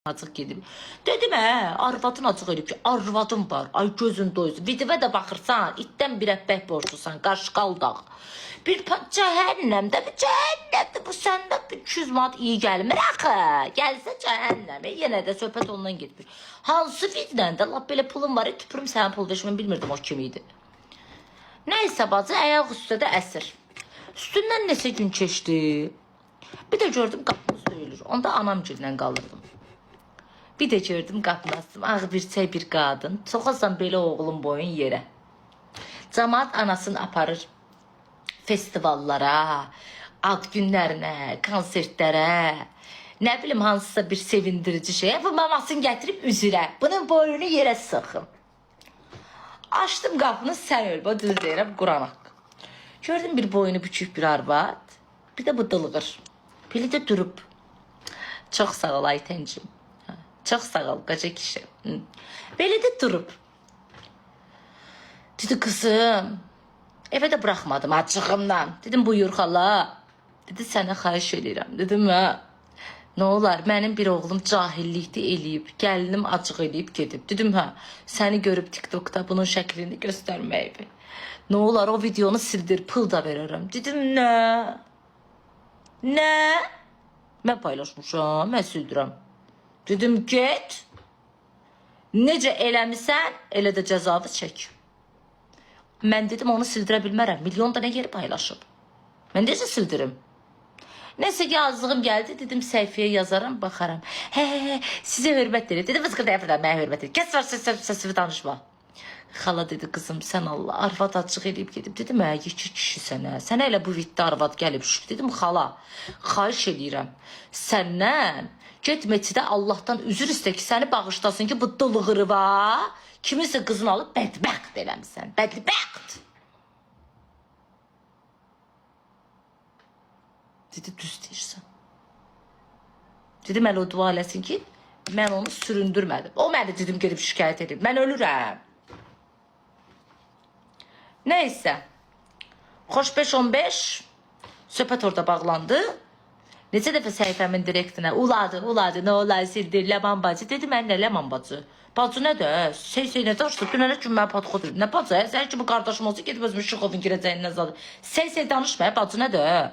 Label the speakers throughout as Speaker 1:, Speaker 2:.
Speaker 1: Acıq gedib. Dedim arvadın acıq edib ki, arvadın var. Ay gözün doysun. Videoya da baxırsan, itdən bir əbbək borçlusan, qarşıqaldaq. Bir cəhənnəmdə, bir cəhənnəmdə bu səndə 200 manat iyi gəlmir axı. Gəlsə cəhənnəmə, yenə də söhbət ondan getmir. Hansı videodan da lap belə pulum var, tüpürüm sənin pul veşmən bilmirdim o kim idi. Nəysə bacı, ayaq üstə də əsir. Üstündən neçə gün keçdi. Bir də gördüm qapımız döyülür. Onda anam gillə qalırdım. Bir də gördüm qapını ağ bir çay bir qadın. Soxasan belə oğlum boyun yerə. Camaat anasını aparır festivallara, ad günlərinə, konsertlərə, nə bilim hansısa bir sevindirici şey. Bu mamasını gətirib üzürə. Bunun boyunu yerə sıxım. Açdım qapını, sən öl. Bu düz deyirəm, Quranaq. Gördüm bir boyunu bükük bir arvad. Bir də bu dılğır. Biri də durub. Çox sağ ol Aytencim. Çox sağ ol qaca kişi. Belə də durub. Dedi kızım, evə də buraxmadım acığımdan. Dedim buyur xala. Dedi sənə xahiş edirəm. Dedim nə olar mənim bir oğlum cahillikdə eləyib, gəlinim acıq eləyib gedib. Dedim səni görüb TikTokda bunun şəklini göstərməyib. Nə olar o videonu sildir, pul da verərəm. Dedim nə? Nə? Mən paylaşmışam, mən sildirəm. Dedim get. Necə eləmisən, elə də cəzavı çək. Mən dedim onu sildirə bilmərəm. Milyon da nə yeri paylaşıb. Mən necə sildirim? Neyse yazdığım gəldi. Dedim səhifəyə yazaram, baxaram. Sizə hörmət verir. Dedim vızqırda yapırdan mənə hörmət verir. Kes var səsini danışma. Xala dedi kızım sən Allah arvad açıq eləyib gedib. Dedim iki kişi sənə. Sənə elə bu viddə arvad gəlib şükür. Dedim xala xahiş eləyirəm. Səndən get meçidə Allahdan üzür istə ki səni bağışlasın ki bu dılığırı var. Kiminsə qızını alıb bədbəxt eləmişsən. Bədbəxt. Dedi düz deyirsən. Dedim elə o dua eləsin ki mən onu süründürmədim. O mənə dedim gedib şikayət edib. Mən ölürəm. Neyse. Xoş 5-15 söhbət orada bağlandı. Neçə dəfə səhifəmin direktinə uladı, nə olar sildir, Ləman bacı. Dedi mən nə Ləman bacı? Bacı nədir? Sey nə danışdı? Dünənə gün mən patxot edim. Nə bacı? Sən kimi qardaşım olsa gedib özümü Şıxovun girəcəyindən zadı. Sey danışma, bacı nədir?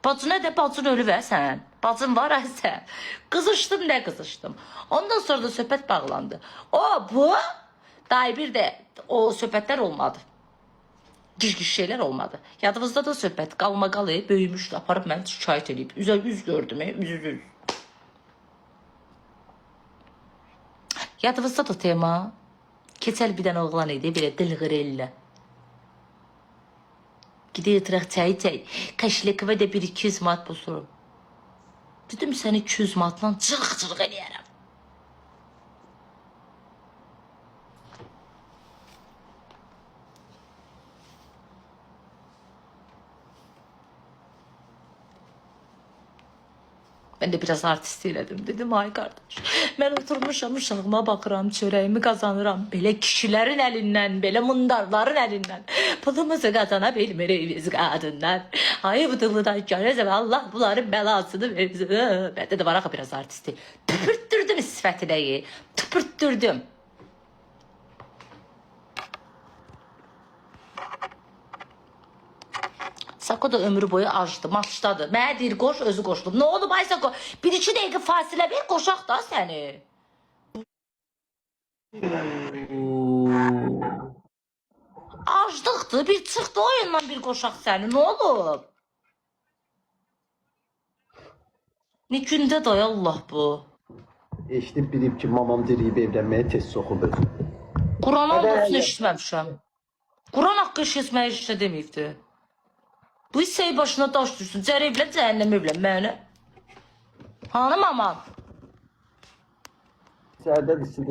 Speaker 1: Bacı nədir? Bacın ölü və sən. Bacın var sən. Qızışdım, nə qızışdım. Ondan sonra da söhbət bağlandı. Bu. Daha bir də o söhbətlər olmadı. Giş şeyler olmadı. Yadınızda da söhbət qalmaqalı böyümüşdü. Aparıb mən şikayət edib. Üz gördüm. Üz. Yadınızda da tema. Keçəl bir dənə oğlan idi. Belə dılğırellə. Gidiyor yatıraq çay. Kaşlıqıva da 1-200 manat bozurum. Dedim səni 200 manatla cırıq eləyərəm. Ben de biraz artist elədim. Dedim ay qardaş, mən oturmuşam uşağıma baxıram, çörəyimi qazanıram. Belə kişilərin əlindən, belə mundarların əlindən. Pulumuzu qazana bilmirik biz qadınlar. Ay bu dılıdan görəzəm, Allah bunların bəlasını versin. Bəndə də var axı biraz artisti. Tüpürttürdüm sifətinəyi. Tüpürttürdüm. Sako da ömrü boyu acdı, maçdadır. Mənə deyir, qoş, özü qoşulub. Nə olub ay Sako? 1-2 dəqiqə fasilə ver, qoşaq da səni. Acdıqdır, bir çıxdı oyundan bir qoşaq səni. Nə olub? Ne gündə day Allah bu?
Speaker 2: Eşitib bilib ki, mamam diriyib evlənməyə tez soxub özü.
Speaker 1: Quran olmasını eşitməmişəm. Quran haqqı eşitməyə işlə deməyibdir. Bu hissəyi başına daş düşsün. Cər evlən, cəhənnəm evlən mənə. Hanım aman?
Speaker 2: İçərdə isim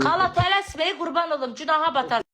Speaker 1: Xala tələsməyi qurban olum, günaha batar.